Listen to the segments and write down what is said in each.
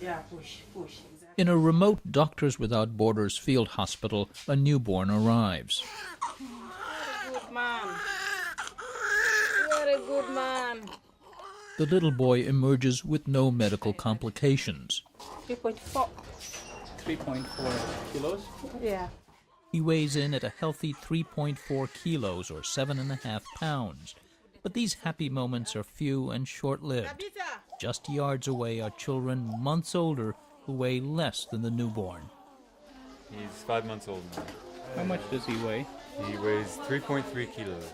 Yeah, push, exactly. In a remote Doctors Without Borders field hospital, a newborn arrives. Good man. Very good man. The little boy emerges with no medical complications. 3.4. 3.4 kilos? Yeah. He weighs in at a healthy 3.4 kilos or 7.5 pounds. But these happy moments are few and short-lived. Just yards away are children months older who weigh less than the newborn. He's 5 months old now. How much does he weigh? He weighs 3.3 kilos.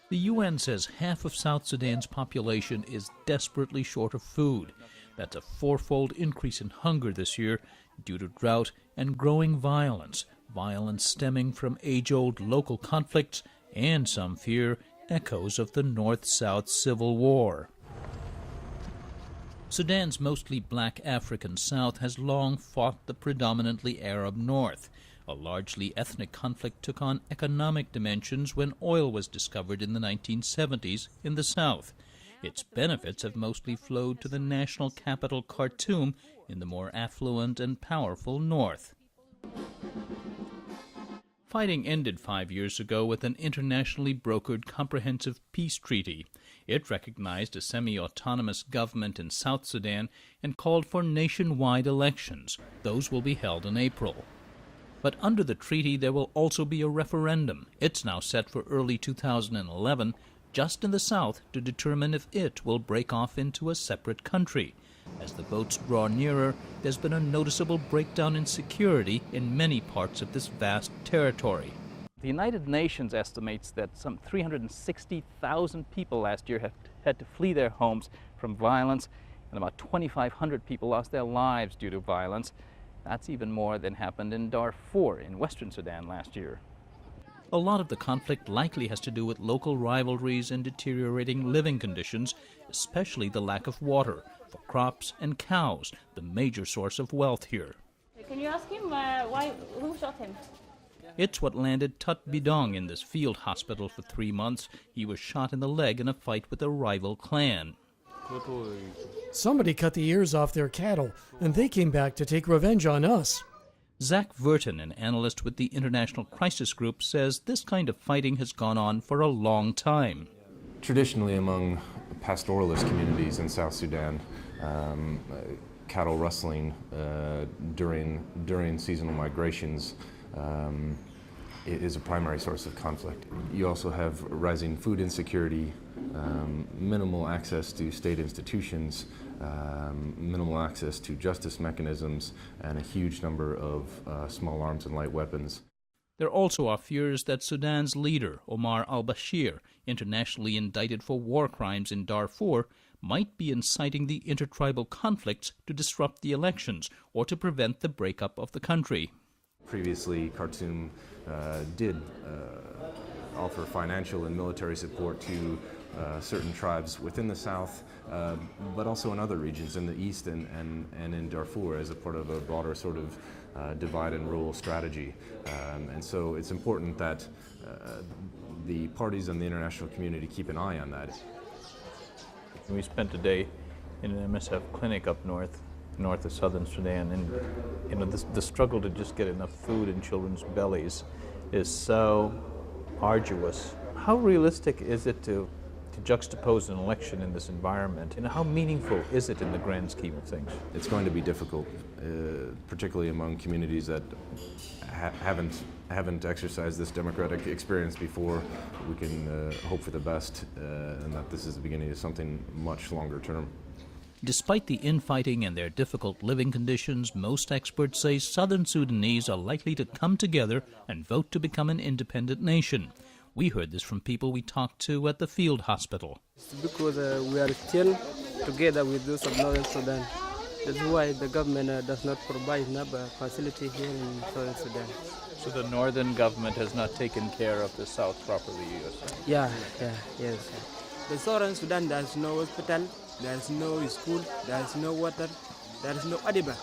The UN says half of South Sudan's population is desperately short of food. That's a fourfold increase in hunger this year due to drought and growing violence stemming from age-old local conflicts and, some fear, echoes of the North-South Civil War. Sudan's mostly black African South has long fought the predominantly Arab North. A largely ethnic conflict took on economic dimensions when oil was discovered in the 1970s in the South. Its benefits have mostly flowed to the national capital, Khartoum, in the more affluent and powerful North. Fighting ended 5 years ago with an internationally brokered comprehensive peace treaty. It recognized a semi-autonomous government in South Sudan and called for nationwide elections. Those will be held in April. But under the treaty, there will also be a referendum. It's now set for early 2011, just in the south, to determine if it will break off into a separate country. As the votes draw nearer, there's been a noticeable breakdown in security in many parts of this vast territory. The United Nations estimates that some 360,000 people last year have had to flee their homes from violence, and about 2,500 people lost their lives due to violence. That's even more than happened in Darfur in western Sudan last year. A lot of the conflict likely has to do with local rivalries and deteriorating living conditions, especially the lack of water for crops and cows, the major source of wealth here. Can you ask him who shot him? It's what landed Tut Bidong in this field hospital for 3 months. He was shot in the leg in a fight with a rival clan. Somebody cut the ears off their cattle, and they came back to take revenge on us. Zach Verton, an analyst with the International Crisis Group, says this kind of fighting has gone on for a long time. Traditionally, among pastoralist communities in South Sudan, cattle rustling during seasonal migrations is a primary source of conflict. You also have rising food insecurity, minimal access to state institutions, minimal access to justice mechanisms, and a huge number of small arms and light weapons. There also are fears that Sudan's leader, Omar al-Bashir, internationally indicted for war crimes in Darfur, might be inciting the intertribal conflicts to disrupt the elections or to prevent the breakup of the country. Previously, Khartoum did offer financial and military support to certain tribes within the south, but also in other regions in the east and in Darfur as a part of a broader sort of divide and rule strategy. And so it's important that the parties and the international community keep an eye on that. We spent a day in an MSF clinic up north of southern Sudan, and the struggle to just get enough food in children's bellies is so arduous. How realistic is it to juxtapose an election in this environment, and how meaningful is it in the grand scheme of things? It's going to be difficult, particularly among communities that haven't exercised this democratic experience before. We can hope for the best, and that this is the beginning of something much longer term. Despite the infighting and their difficult living conditions, most experts say southern Sudanese are likely to come together and vote to become an independent nation. We heard this from people we talked to at the field hospital. Because we are still together with those of Northern Sudan. That's why the government does not provide enough facility here in Southern Sudan. So the northern government has not taken care of the south properly, you say? Yes. The Southern Sudan, there is no hospital, there is no school, there is no water, there is no adiba.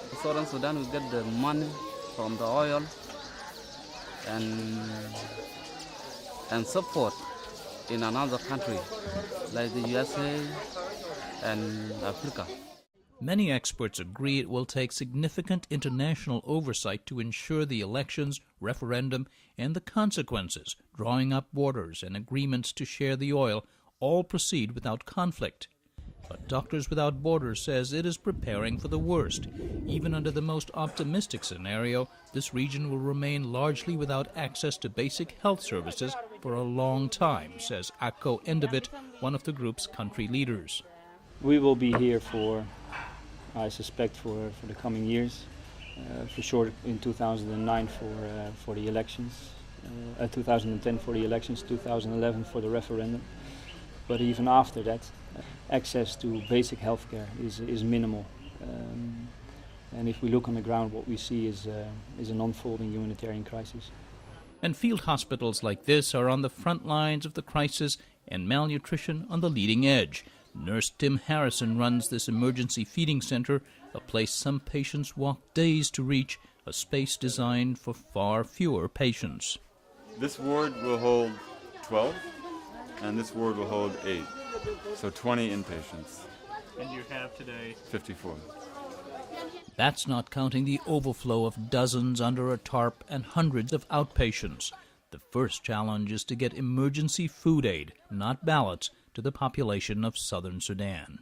The Southern Sudan will get the money from the oil and support in another country like the USA and Africa. Many experts agree it will take significant international oversight to ensure the elections, referendum, and the consequences, drawing up borders and agreements to share the oil, all proceed without conflict. But Doctors Without Borders says it is preparing for the worst. Even under the most optimistic scenario, this region will remain largely without access to basic health services for a long time, says Akko Endevit, one of the group's country leaders. We will be here for, I suspect, for the coming years. For sure in 2009 for the elections, 2010 for the elections, 2011 for the referendum. But even after that, access to basic healthcare is minimal. And if we look on the ground, what we see is an unfolding humanitarian crisis. And field hospitals like this are on the front lines of the crisis, and malnutrition on the leading edge. Nurse Tim Harrison runs this emergency feeding center, a place some patients walk days to reach, a space designed for far fewer patients. This ward will hold 12, and this ward will hold 8. So 20 inpatients. And you have today? 54. That's not counting the overflow of dozens under a tarp and hundreds of outpatients. The first challenge is to get emergency food aid, not ballots, to the population of southern Sudan.